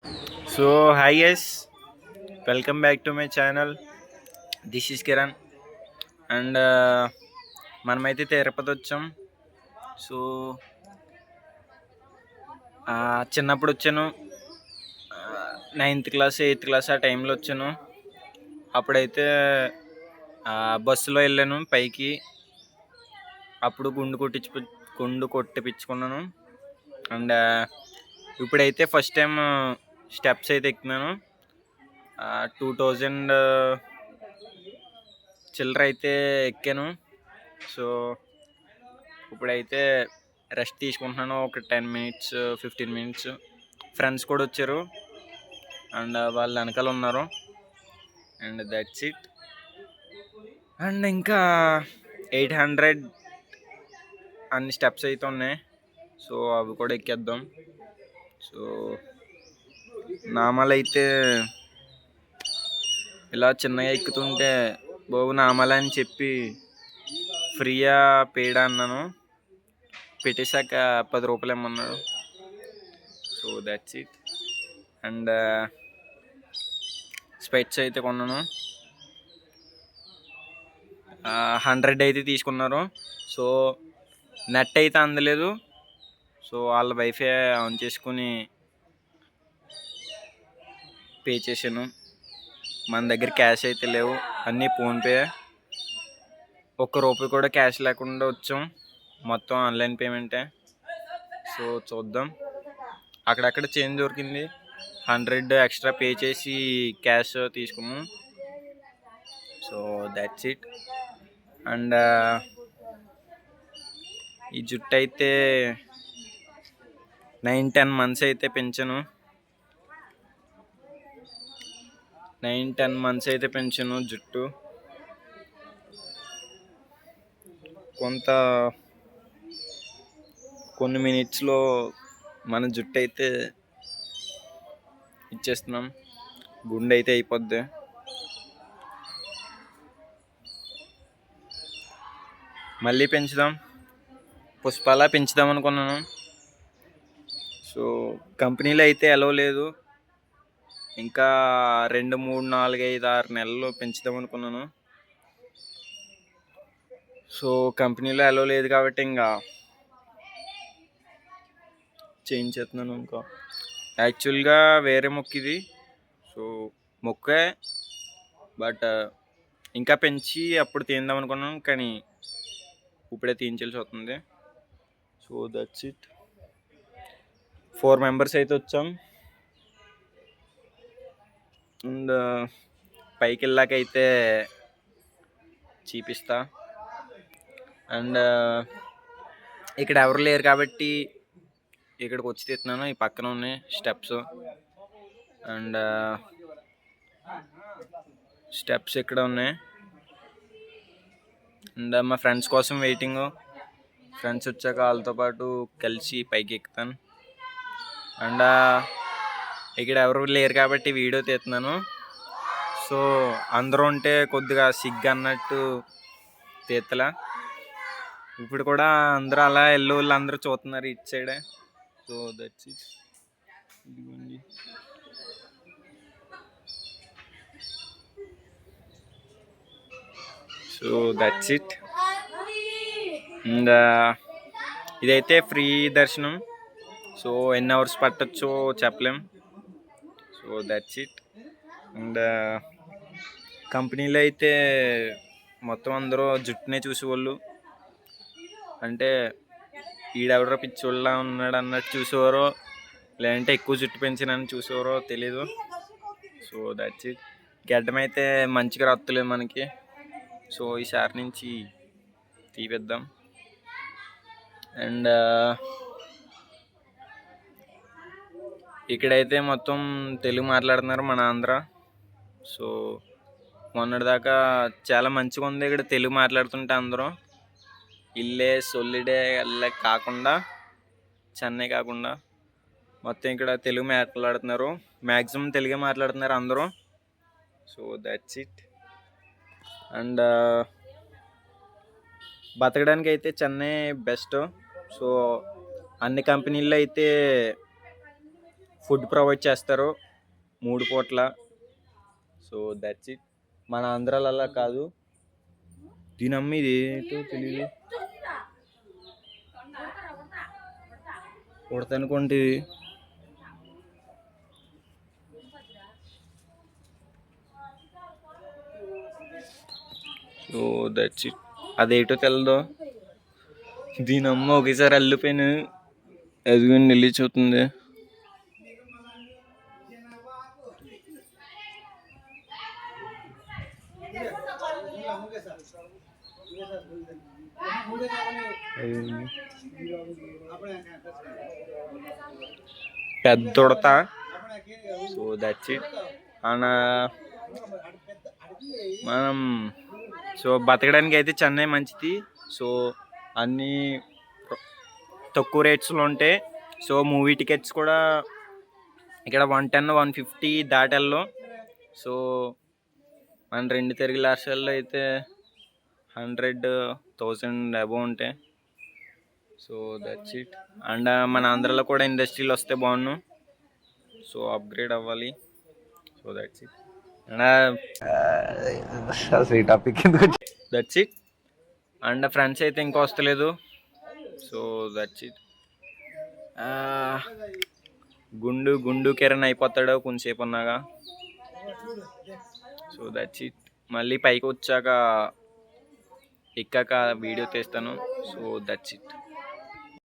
So, hi guys, welcome back to my channel. This is Kiran, and మనమైతే తిరుపతి వచ్చాం. So చిన్నప్పుడు వచ్చాను. 9th class 8th class ఆ టైంలో వచ్చాను. అప్పుడైతే బస్సులో వెళ్ళాను పైకి. అప్పుడు గుండు కొట్టిపించుకున్నాను. అండ్ ఇప్పుడైతే ఫస్ట్ టైం స్టెప్స్ అయితే ఎక్కుతున్నాను. 2000 చిల్లర అయితే ఎక్కాను. సో ఇప్పుడైతే రెస్ట్ తీసుకుంటున్నాను ఒక 10 minutes 15 minutes. ఫ్రెండ్స్ కూడా వచ్చారు అండ్ వాళ్ళు వెనకాల ఉన్నారు. And that's it. అండ్ ఇంకా 800 అన్ని స్టెప్స్ అయితే ఉన్నాయి. సో అవి కూడా ఎక్కేద్దాం. సో నామాలు అయితే ఇలా చిన్నగా ఎక్కుతుంటే బాబు నామాలని చెప్పి ఫ్రీయా పేడా అన్నాను. పెట్టేశాక 10 రూపాయలు ఇమ్మన్నాడు. So that's it. అండ్ స్పెట్స్ అయితే కొన్నాను. 100 అయితే తీసుకున్నారు. సో నెట్ అయితే అందలేదు. సో వాళ్ళ వైఫై ఆన్ చేసుకుని పే చేశాను. మన దగ్గర క్యాష్ అయితే లేవు, అన్నీ ఫోన్పే. ₹1 కూడా క్యాష్ లేకుండా వచ్చాం. మొత్తం ఆన్లైన్ పేమెంటే. సో చూద్దాం. అక్కడక్కడ చేంజ్ దొరికింది. 100 ఎక్స్ట్రా పే చేసి క్యాష్ తీసుకున్నాం. So that's it. అండ్ ఈ జుట్టు అయితే 9-10 months అయితే పెంచాను. 9-10 months అయితే పెంచాను జుట్టు. కొన్ని మినిట్స్లో మన జుట్టు అయితే ఇచ్చేస్తున్నాం. గుండె అయితే అయిపోద్ది. మళ్ళీ పెంచుదాం. పుష్పాలా పెంచుదాం అనుకున్నాను. సో కంపెనీలో అయితే ఎలవ్ లేదు. ఇంకా 2, 3, 4, 5, 6 నెలల్లో పెంచుదాం అనుకున్నాను. సో కంపెనీలో ఎలవ్ లేదు కాబట్టి ఇంకా చేయించేస్తున్నాను. ఇంకా యాక్చువల్గా వేరే మొక్క ఇది. సో మొక్కే, బట్ ఇంకా పెంచి అప్పుడు తీద్దాం అనుకున్నాను, కానీ ఇప్పుడే తీయించాల్సి వస్తుంది. So that's it. 4 members అయితే వచ్చాం. అండ్ పైకి వెళ్ళాకైతే చూపిస్తా. అండ్ ఇక్కడ ఎవరు లేరు కాబట్టి ఇక్కడికి వచ్చి తీస్తున్నాను. ఈ పక్కన ఉన్నాయి స్టెప్స్. అండ్ స్టెప్స్ ఇక్కడ ఉన్నాయి. అండ్ మా ఫ్రెండ్స్ కోసం వెయిటింగ్. ఫ్రెండ్స్ వచ్చాక వాళ్ళతో పాటు కలిసి పైకి ఎక్కుతాను. అండ్ ఇక్కడ ఎవరు లేరు కాబట్టి వీడియో తీస్తున్నాను. సో అందరూ ఉంటే కొద్దిగా సిగ్గు అన్నట్టు తీస్తలా. ఇప్పుడు కూడా అందరూ అలా వాళ్ళు అందరూ చూస్తున్నారు ఇటు సైడే. So that's it. ఇదిగోండి. So that's it. అండ్ ఇదైతే ఫ్రీ దర్శనం. సో ఎన్ని అవర్స్ పట్టచ్చో చెప్పలేం. So that's it. అండ్ కంపెనీలో అయితే మొత్తం అందరూ జుట్టునే చూసేవాళ్ళు. అంటే ఈడెవడో పిచ్చోళ్ళ ఉన్నాడు అన్నట్టు చూసేవారో, లేదంటే ఎక్కువ జుట్టు పెంచినని చూసేవారో తెలీదు. So that's it. గడ్డం అయితే మంచిగా రత్తలేదు మనకి. సో ఈసారి నుంచి తీపిద్దాం. అండ్ ఇక్కడైతే మొత్తం తెలుగు మాట్లాడుతున్నారు మన ఆంధ్ర. సో మొన్నటిదాకా చాలా మంచిగా ఉంది ఇక్కడ తెలుగు మాట్లాడుతుంటే అందరూ. ఇల్లే సొల్లిడే అల్లే కాకుండా, చెన్నై కాకుండా మొత్తం ఇక్కడ తెలుగు మాట్లాడుతున్నారు. మ్యాక్సిమం తెలుగే మాట్లాడుతున్నారు అందరూ. So that's it. అండ్ బతకడానికి అయితే చెన్నై బెస్ట్. సో అన్ని కంపెనీల్లో అయితే ఫుడ్ ప్రొవైడ్ చేస్తారు 3 పూట్ల. So that's it. మన ఆంధ్రాలో అలా కాదు. దీని అమ్మ ఇది ఏంటో తెలియదు, కొడతనుకోండి. So that's it. అదేటో తెలదు. దీని అమ్మ ఒకేసారి అల్లిపోయాను. ఎదుగుని వెళ్ళి చూస్తుంది. పెద్ద ఉడత. So that's it. మనం సో బతకడానికి అయితే చెన్నై మంచిది. సో అన్నీ తక్కువ రేట్స్లో ఉంటాయి. సో మూవీ టికెట్స్ కూడా ఇక్కడ 110, 150 దాటల్లో. సో మన 2 తెలుగు రాష్ట్రాల్లో అయితే 100,000 అబౌవ్ ఉంటాయి. So that's it. అండ్ మన ఆంధ్రాలో కూడా ఇండస్ట్రీలు వస్తే బాగున్నాను. సో అప్గ్రేడ్ అవ్వాలి. So that's it. That's it. And friends అయితే ఇంకా వస్తలేదు. So that's it. గుండు కిరణ్ అయిపోతాడు కొంచెంసేపు ఉన్నాగా. So that's it. మళ్ళీ పైకి వచ్చాక ఎక్కాక వీడియో తీస్తాను. So that's it.